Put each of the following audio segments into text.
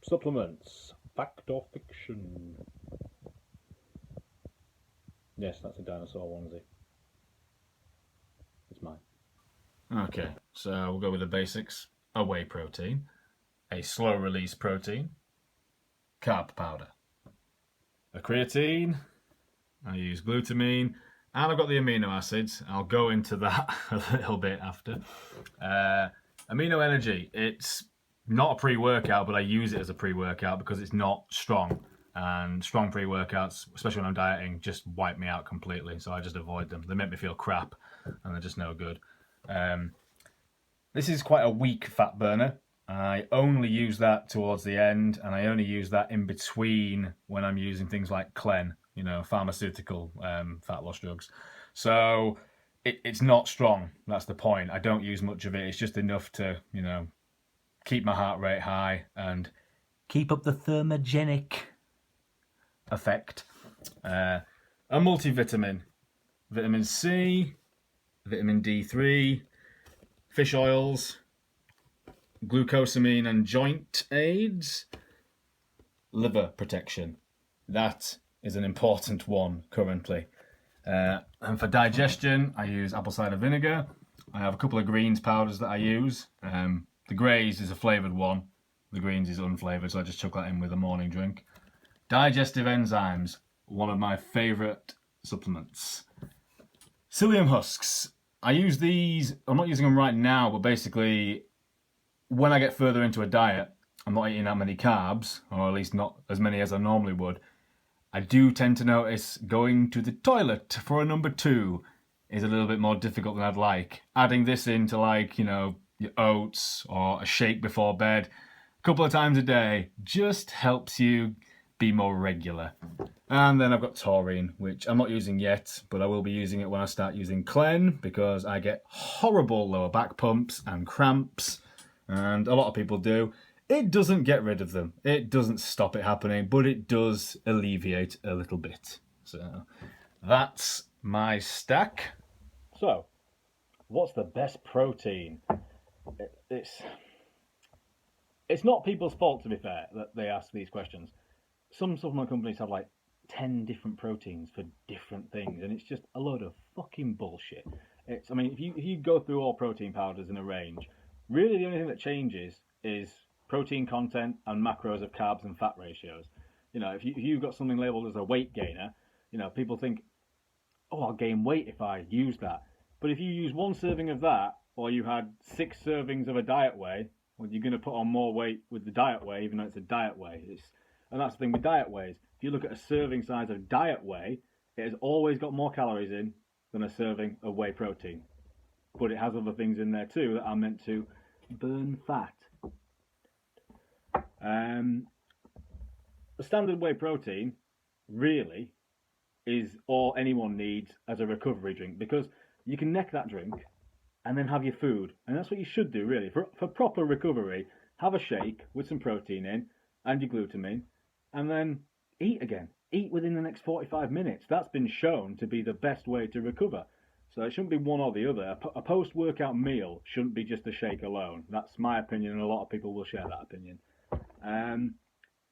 Supplements. Fact or fiction? Yes, that's a dinosaur onesie. It's mine. Okay, so we'll go with the basics. A whey protein, a slow release protein, carb powder, a creatine, I use glutamine, and I've got the amino acids. I'll go into that a little bit after. Amino energy, it's not a pre-workout, but I use it as a pre-workout because it's not strong. And strong pre-workouts, especially when I'm dieting, just wipe me out completely. So I just avoid them. They make me feel crap, and they're just no good. This is quite a weak fat burner. I only use that towards the end, and I only use that in between when I'm using things like Clen, pharmaceutical fat loss drugs. So it's not strong. That's the point. I don't use much of it. It's just enough to, keep my heart rate high and keep up the thermogenic effect. A multivitamin, vitamin C, vitamin D3, fish oils, glucosamine and joint aids, liver protection. That is an important one currently. And for digestion, I use apple cider vinegar. I have a couple of greens powders that I use. The Grays is a flavoured one. The greens is unflavoured, so I just chuck that in with a morning drink. Digestive enzymes, one of my favourite supplements. Psyllium husks. I use these, I'm not using them right now, but basically when I get further into a diet, I'm not eating that many carbs, or at least not as many as I normally would. I do tend to notice going to the toilet for a number 2 is a little bit more difficult than I'd like. Adding this into your oats or a shake before bed a couple of times a day just helps you be more regular. And then I've got taurine, which I'm not using yet, but I will be using it when I start using Clen because I get horrible lower back pumps and cramps, and a lot of people do. It doesn't get rid of them. It doesn't stop it happening, but it does alleviate a little bit. So that's my stack. So, what's the best protein? It's not people's fault, to be fair, that they ask these questions. Some supplement companies have like 10 different proteins for different things, and it's just a load of fucking bullshit. If you go through all protein powders in a range, really the only thing that changes is protein content and macros of carbs and fat ratios. If you've got something labeled as a weight gainer, people think, oh, I'll gain weight if I use that. But if you use 1 serving of that, or you had 6 servings of a diet whey, well, you're going to put on more weight with the diet whey, even though it's a diet whey. And that's the thing with diet wheys. If you look at a serving size of diet whey, it has always got more calories in than a serving of whey protein. But it has other things in there too that are meant to burn fat. The standard whey protein really is all anyone needs as a recovery drink, because you can neck that drink and then have your food. And that's what you should do really. For proper recovery, have a shake with some protein in and your glutamine, and then eat again. Eat within the next 45 minutes. That's been shown to be the best way to recover. So it shouldn't be one or the other. A post-workout meal shouldn't be just a shake alone. That's my opinion, and a lot of people will share that opinion.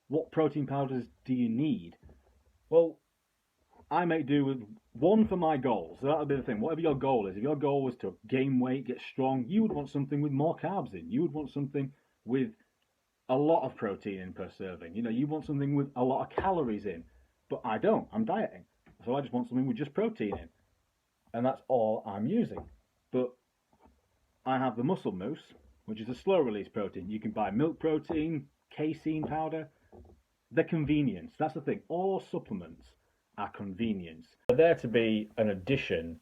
What protein powders do you need? Well, I make do with one for my goals. So that would be the thing. Whatever your goal is, if your goal was to gain weight, get strong, you would want something with more carbs in. You would want something with a lot of protein in per serving. You want something with a lot of calories in. But I don't. I'm dieting. So I just want something with just protein in. And that's all I'm using. But I have the muscle mousse, which is a slow release protein. You can buy milk protein, casein powder. They're convenience. That's the thing. All supplements are convenience. They're there to be an addition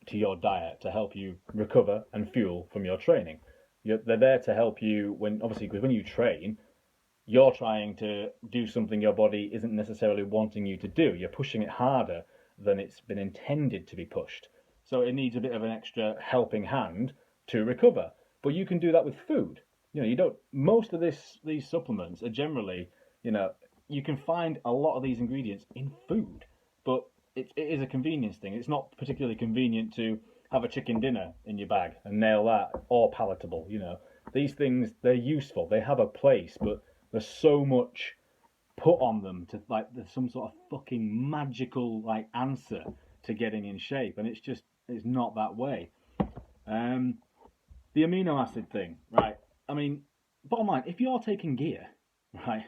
to your diet to help you recover and fuel from your training. They're there to help you because when you train, you're trying to do something your body isn't necessarily wanting you to do. You're pushing it harder than it's been intended to be pushed. So it needs a bit of an extra helping hand to recover. But you can do that with food. Most of these supplements are generally, you can find a lot of these ingredients in food, but it is a convenience thing. It's not particularly convenient to have a chicken dinner in your bag and nail that, or palatable. These things, they're useful, they have a place, but There's so much put on them to like there's some sort of fucking magical like answer to getting in shape, and it's not that way. Um, the amino acid thing, right? I mean, bottom line, if you're taking gear, right,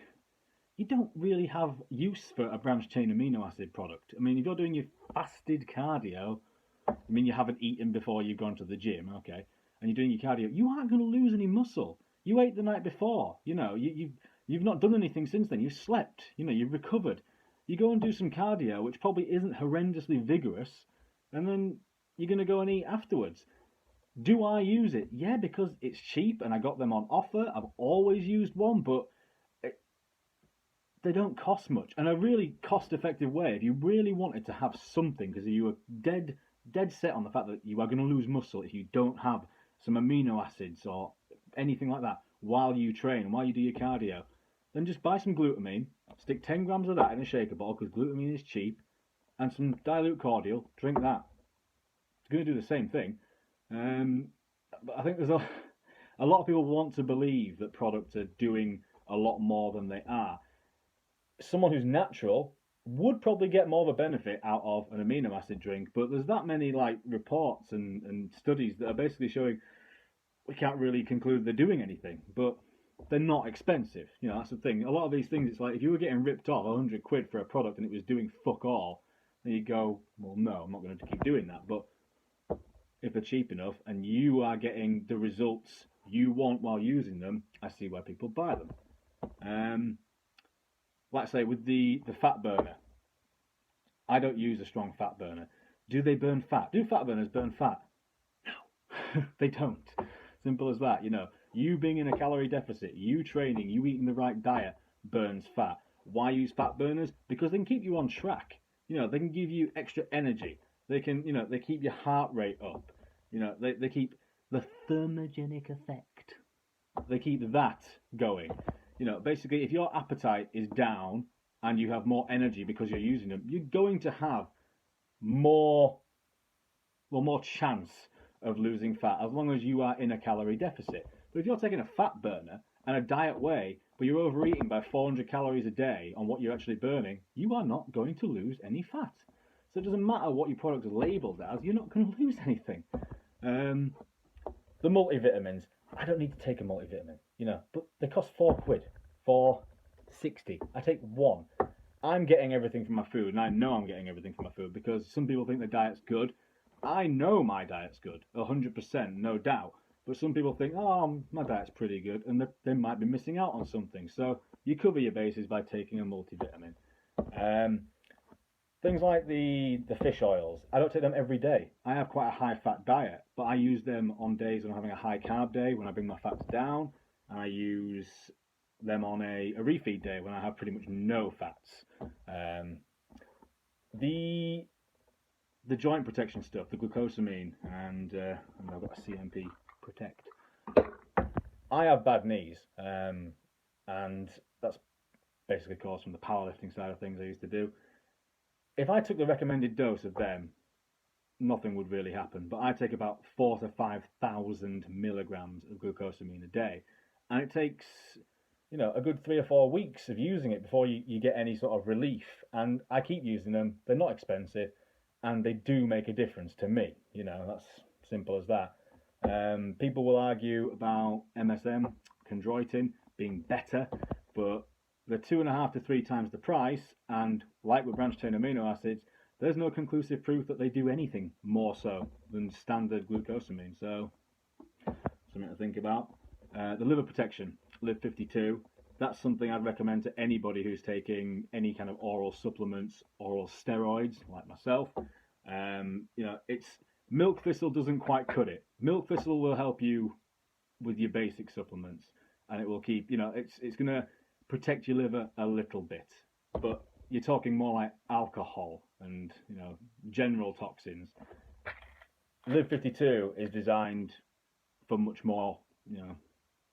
you don't really have use for a branched chain amino acid product. I mean, if you're doing your fasted cardio, I mean, you haven't eaten before you've gone to the gym, okay, and you're doing your cardio, you aren't going to lose any muscle. You ate the night before, you've not done anything since then. You've slept, you've recovered. You go and do some cardio, which probably isn't horrendously vigorous, and then you're going to go and eat afterwards. Do I use it? Yeah, because it's cheap and I got them on offer. I've always used one, but they don't cost much. And a really cost-effective way, if you really wanted to have something, because you were dead set on the fact that you are going to lose muscle if you don't have some amino acids or anything like that while you train, while you do your cardio, then just buy some glutamine, stick 10 grams of that in a shaker bottle, because glutamine is cheap, and some dilute cordial, drink that. It's going to do the same thing. But I think there's a lot of people want to believe that products are doing a lot more than they are. Someone who's natural would probably get more of a benefit out of an amino acid drink, but there's that many like reports and studies that are basically showing we can't really conclude they're doing anything, but they're not expensive. That's the thing. A lot of these things, it's like if you were getting ripped off 100 quid for a product and it was doing fuck all, then you go, well, no, I'm not going to keep doing that. But if they're cheap enough and you are getting the results you want while using them, I see why people buy them. Like I say, with the fat burner, I don't use a strong fat burner. Do they burn fat? Do fat burners burn fat? No, they don't. Simple as that. You being in a calorie deficit, you training, you eating the right diet burns fat. Why use fat burners? Because they can keep you on track. They can give you extra energy. They can, they keep your heart rate up. They keep the thermogenic effect. They keep that going. Basically, if your appetite is down and you have more energy because you're using them, you're going to have more chance of losing fat as long as you are in a calorie deficit. But if you're taking a fat burner and a diet whey, but you're overeating by 400 calories a day on what you're actually burning, you are not going to lose any fat. So it doesn't matter what your product is labelled as, you're not going to lose anything. The multivitamins, I don't need to take a multivitamin, but they cost £4, £4.60. I take one. I'm getting everything from my food, and I know I'm getting everything from my food because some people think the diet's good. I know my diet's good, 100%, no doubt. But some people think, oh, my diet's pretty good, and they might be missing out on something. So you cover your bases by taking a multivitamin. Things like the fish oils, I don't take them every day. I have quite a high fat diet, but I use them on days when I'm having a high carb day, when I bring my fats down, and I use them on a refeed day when I have pretty much no fats. The joint protection stuff, the glucosamine, and I've got a CMP Protect. I have bad knees, and that's basically caused from the powerlifting side of things I used to do. If I took the recommended dose of them, nothing would really happen. But I take about 4,000 to 5,000 milligrams of glucosamine a day, and it takes a good 3 or 4 weeks of using it before you get any sort of relief. And I keep using them. They're not expensive, and they do make a difference to me. That's simple as that. People will argue about MSM, chondroitin, being better, but they're 2.5 to 3 times the price, and like with branched chain amino acids, there's no conclusive proof that they do anything more so than standard glucosamine. So, something to think about. The liver protection, Liv 52, that's something I'd recommend to anybody who's taking any kind of oral supplements, oral steroids, like myself. It's milk thistle doesn't quite cut it. Milk thistle will help you with your basic supplements, and it will keep, it's going to protect your liver a little bit, but you're talking more like alcohol and general toxins. Liv 52 is designed for much more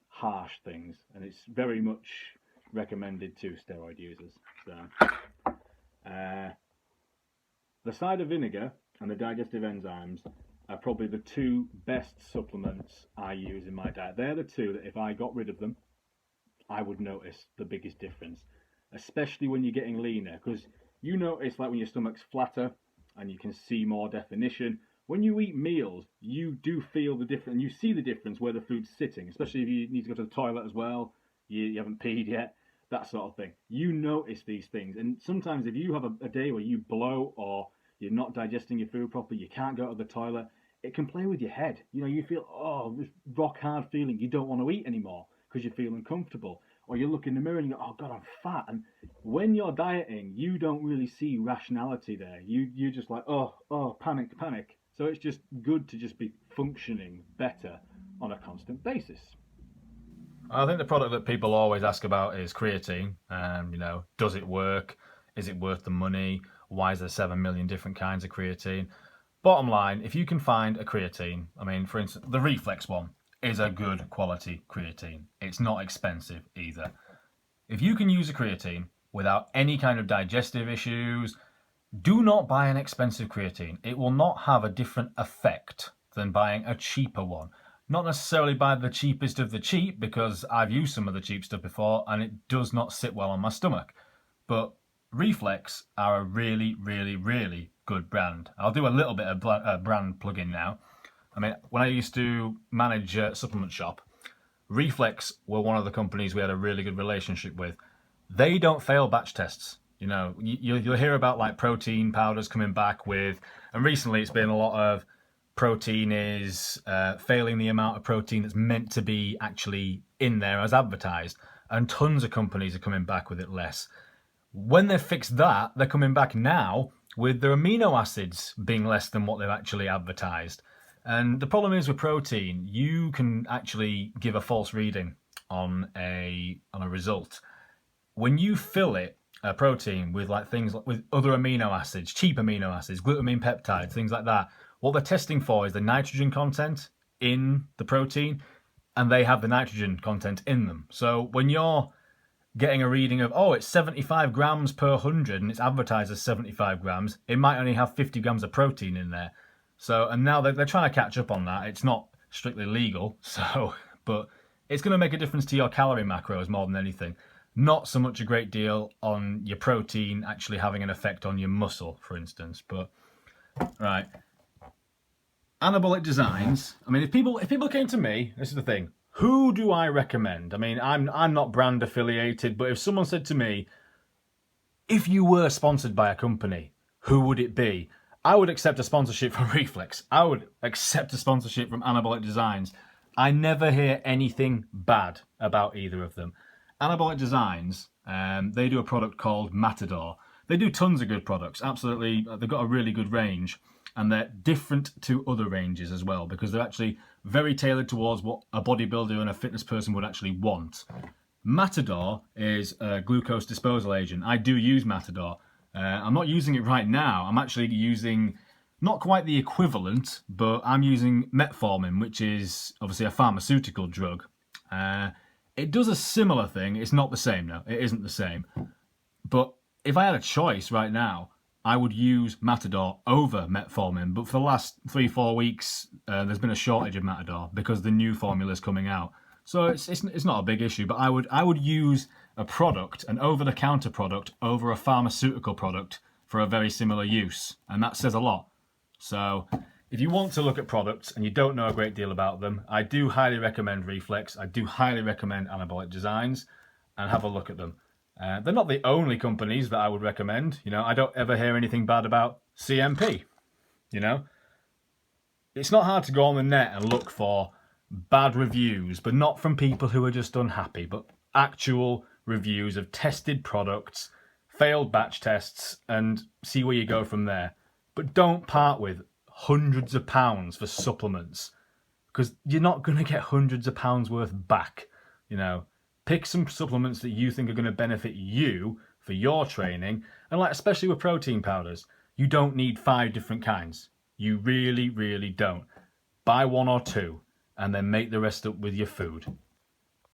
harsh things, and it's very much recommended to steroid users. So the cider vinegar and the digestive enzymes are probably the 2 best supplements I use in my diet. They're the 2 that if I got rid of them, I would notice the biggest difference, especially when you're getting leaner, because you notice like when your stomach's flatter and you can see more definition. When you eat meals, you do feel the difference. You see the difference where the food's sitting, especially if you need to go to the toilet as well. You haven't peed yet, that sort of thing. You notice these things, and sometimes if you have a day where you blow or you're not digesting your food properly, you can't go to the toilet, it can play with your head. You know, you feel, oh, this rock hard feeling. You don't want to eat anymore because you feel uncomfortable. Or you look in the mirror and you go, oh God, I'm fat. And when you're dieting, you don't really see rationality there. You're just like, oh, panic, panic. So it's just good to just be functioning better on a constant basis. I think the product that people always ask about is creatine. You know, does it work? Is it worth the money? Why is there 7 million different kinds of creatine? Bottom line, if you can find a creatine, I mean, for instance, the Reflex one is a good quality creatine. It's not expensive either. If you can use a creatine without any kind of digestive issues, do not buy an expensive creatine. It will not have a different effect than buying a cheaper one. Not necessarily buy the cheapest of the cheap, because I've used some of the cheap stuff before and it does not sit well on my stomach. But Reflex are a really, really, really good brand. I'll do a little bit of brand plug-in now. I mean, when I used to manage a supplement shop, Reflex were one of the companies we had a really good relationship with. They don't fail batch tests. You know, you'll hear about like protein powders coming back with, and recently it's been a lot of protein is failing the amount of protein that's meant to be actually in there as advertised, and tons of companies are coming back with it less. When they've fixed that, they're coming back now with their amino acids being less than what they've actually advertised. And the problem is with protein, you can actually give a false reading on a result. When you fill it, a protein, with like things like with other amino acids, cheap amino acids, glutamine peptides, things like that, what they're testing for is the nitrogen content in the protein, and they have the nitrogen content in them. So when you're getting a reading of, oh, it's 75 grams per 100 and it's advertised as 75 grams, it might only have 50 grams of protein in there. So, and now they're trying to catch up on that. It's not strictly legal, so, but it's going to make a difference to your calorie macros more than anything. Not so much a great deal on your protein actually having an effect on your muscle, for instance. But, right. Anabolic Designs. I mean, if people came to me, this is the thing. Who do I recommend? I mean, I'm not brand affiliated, but if someone said to me, if you were sponsored by a company, who would it be? I would accept a sponsorship from Reflex. I would accept a sponsorship from Anabolic Designs. I never hear anything bad about either of them. Anabolic Designs, they do a product called Matador. They do tons of good products, absolutely. They've got a really good range, and they're different to other ranges as well, because they're actually very tailored towards what a bodybuilder and a fitness person would actually want. Matador is a glucose disposal agent. I do use Matador. I'm not using it right now. I'm actually using not quite the equivalent, but I'm using metformin, which is obviously a pharmaceutical drug. It does a similar thing. It's not the same, no. It isn't the same. But if I had a choice right now, I would use Matador over metformin. But for the last 3-4 weeks, there's been a shortage of Matador because the new formula is coming out. So it's not a big issue. But I would use a product, an over-the-counter product, over a pharmaceutical product for a very similar use. And that says a lot. So if you want to look at products and you don't know a great deal about them, I do highly recommend Reflex. I do highly recommend Anabolic Designs, and have a look at them. They're not the only companies that I would recommend. You know, I don't ever hear anything bad about CMP. You know, it's not hard to go on the net and look for bad reviews, but not from people who are just unhappy, but actual reviews of tested products, failed batch tests, and see where you go from there. But don't part with hundreds of pounds for supplements, because you're not going to get hundreds of pounds worth back. You know, pick some supplements that you think are going to benefit you for your training, and like especially with protein powders, you don't need 5 different kinds. You really, really don't. Buy 1 or 2 and then make the rest up with your food.